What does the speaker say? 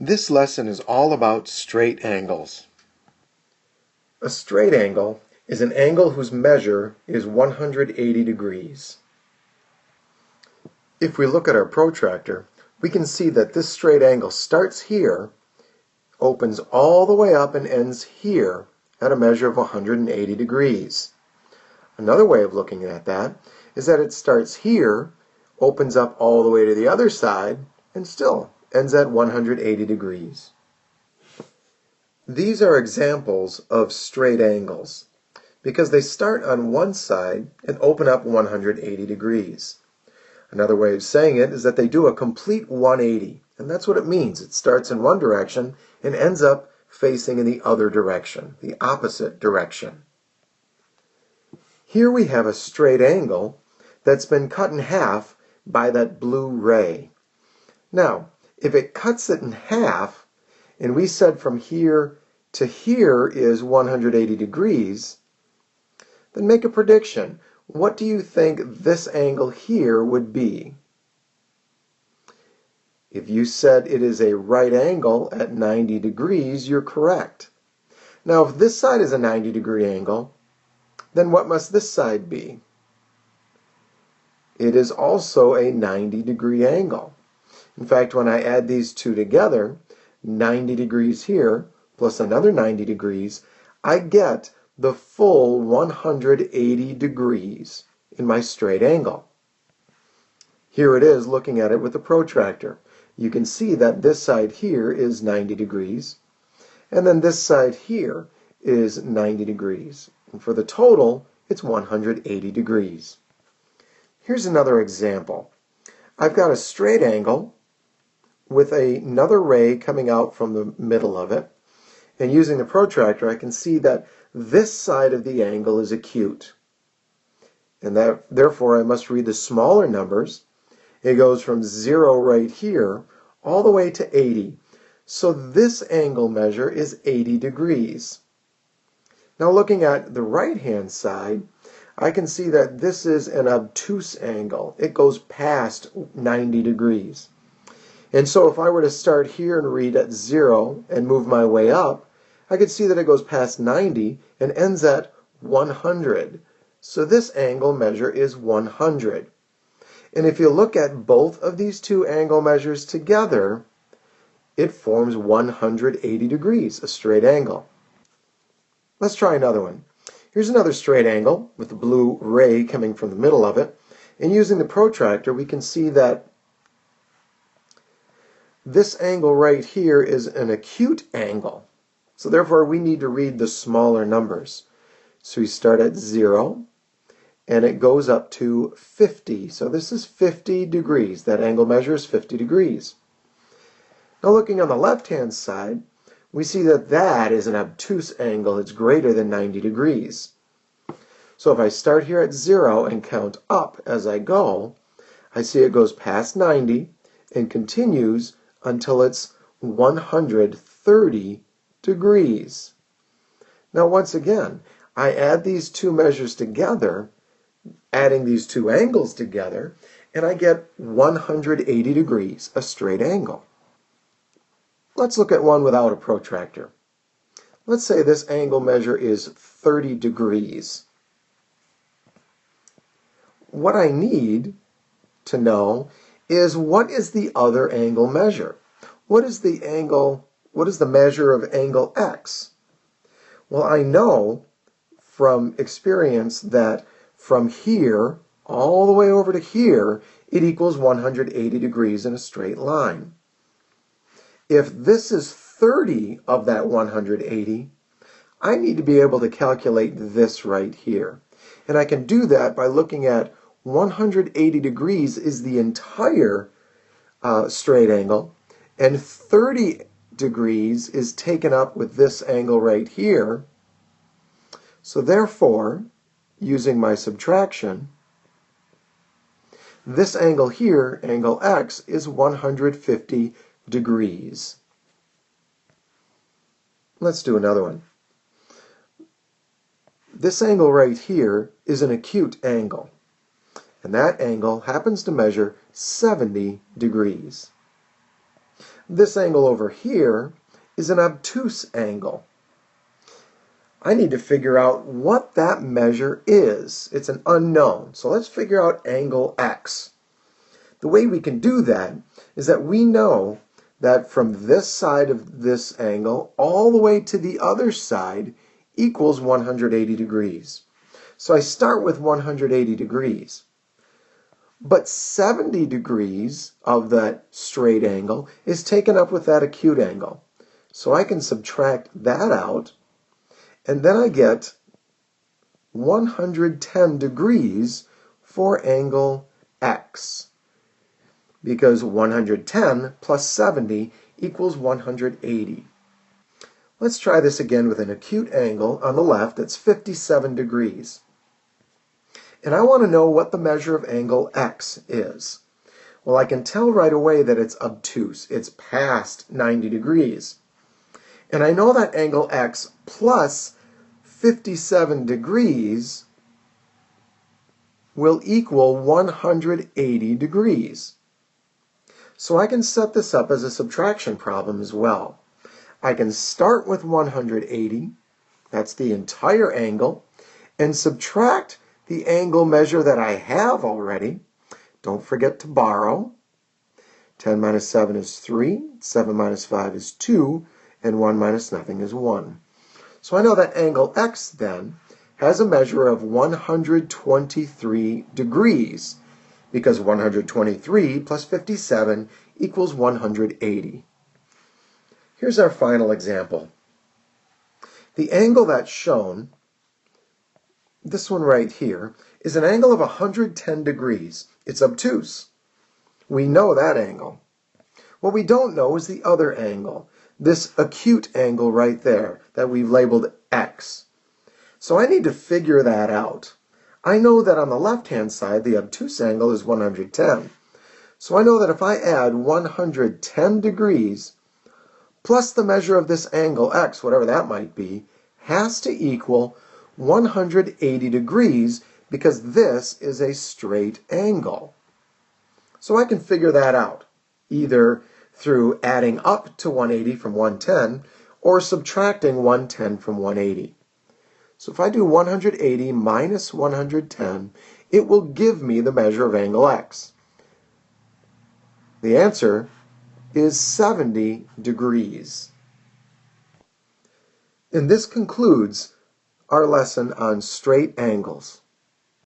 This lesson is all about straight angles. A straight angle is an angle whose measure is 180 degrees. If we look at our protractor, we can see that this straight angle starts here, opens all the way up and ends here at a measure of 180 degrees. Another way of looking at that is that it starts here, opens up all the way to the other side, and still ends at 180 degrees. These are examples of straight angles because they start on one side and open up 180 degrees. Another way of saying it is that they do a complete 180, and that's what it means. It starts in one direction and ends up facing in the other direction, the opposite direction. Here we have a straight angle that's been cut in half by that blue ray. Now, if it cuts it in half, and we said from here to here is 180 degrees, then make a prediction. What do you think this angle here would be? If you said it is a right angle at 90 degrees, you're correct. Now, if this side is a 90-degree angle, then what must this side be? It is also a 90-degree angle. In fact, when I add these two together, 90 degrees here plus another 90 degrees, I get the full 180 degrees in my straight angle. Here it is looking at it with the protractor. You can see that this side here is 90 degrees, and then this side here is 90 degrees. And for the total, it's 180 degrees. Here's another example. I've got a straight angle with another ray coming out from the middle of it, and using the protractor I can see that this side of the angle is acute, and therefore I must read the smaller numbers. It goes from 0 right here all the way to 80, so this angle measure is 80 degrees. Now looking at the right hand side, I can see that this is an obtuse angle. It goes past 90 degrees. And so if I were to start here and read at 0 and move my way up, I could see that it goes past 90 and ends at 100. So this angle measure is 100. And if you look at both of these two angle measures together, it forms 180 degrees, a straight angle. Let's try another one. Here's another straight angle with the blue ray coming from the middle of it. And using the protractor, we can see that this angle right here is an acute angle. So therefore we need to read the smaller numbers. So we start at 0 and it goes up to 50. So this is 50 degrees. That angle measure is 50 degrees. Now looking on the left hand side, we see that that is an obtuse angle. It's greater than 90 degrees. So if I start here at 0 and count up as I go, I see it goes past 90 and continues until it's 130 degrees. Now once again, I add these two measures together, adding these two angles together, and I get 180 degrees, a straight angle. Let's look at one without a protractor. Let's say this angle measure is 30 degrees. What I need to know is what is the other angle measure? What is the measure of angle X? Well, I know from experience that from here all the way over to here, it equals 180 degrees in a straight line. If this is 30 of that 180, I need to be able to calculate this right here. And I can do that by looking at 180 degrees is the entire straight angle, and 30 degrees is taken up with this angle right here. So therefore, using my subtraction, this angle here, angle X, is 150 degrees. Let's do another one. This angle right here is an acute angle, and that angle happens to measure 70 degrees. This angle over here is an obtuse angle. I need to figure out what that measure is. It's an unknown. So let's figure out angle X. The way we can do that is that we know that from this side of this angle all the way to the other side equals 180 degrees. So I start with 180 degrees. But 70 degrees of that straight angle is taken up with that acute angle. So I can subtract that out, and then I get 110 degrees for angle X. Because 110 plus 70 equals 180. Let's try this again with an acute angle on the left that's 57 degrees. And I want to know what the measure of angle X is. Well, I can tell right away that it's obtuse. It's past 90 degrees. And I know that angle X plus 57 degrees will equal 180 degrees. So I can set this up as a subtraction problem as well. I can start with 180, that's the entire angle, and subtract the angle measure that I have already. Don't forget to borrow. 10 minus 7 is 3, 7 minus 5 is 2, and 1 minus nothing is 1. So I know that angle X then has a measure of 123 degrees, because 123 plus 57 equals 180. Here's our final example. The angle that's shown, this one right here, is an angle of 110 degrees. It's obtuse. We know that angle. What we don't know is the other angle, this acute angle right there that we've labeled X. So I need to figure that out. I know that on the left-hand side, the obtuse angle is 110. So I know that if I add 110 degrees plus the measure of this angle X, whatever that might be, has to equal 180 degrees because this is a straight angle. So I can figure that out, either through adding up to 180 from 110 or subtracting 110 from 180. So if I do 180 minus 110, it will give me the measure of angle X. The answer is 70 degrees. And this concludes our lesson on straight angles.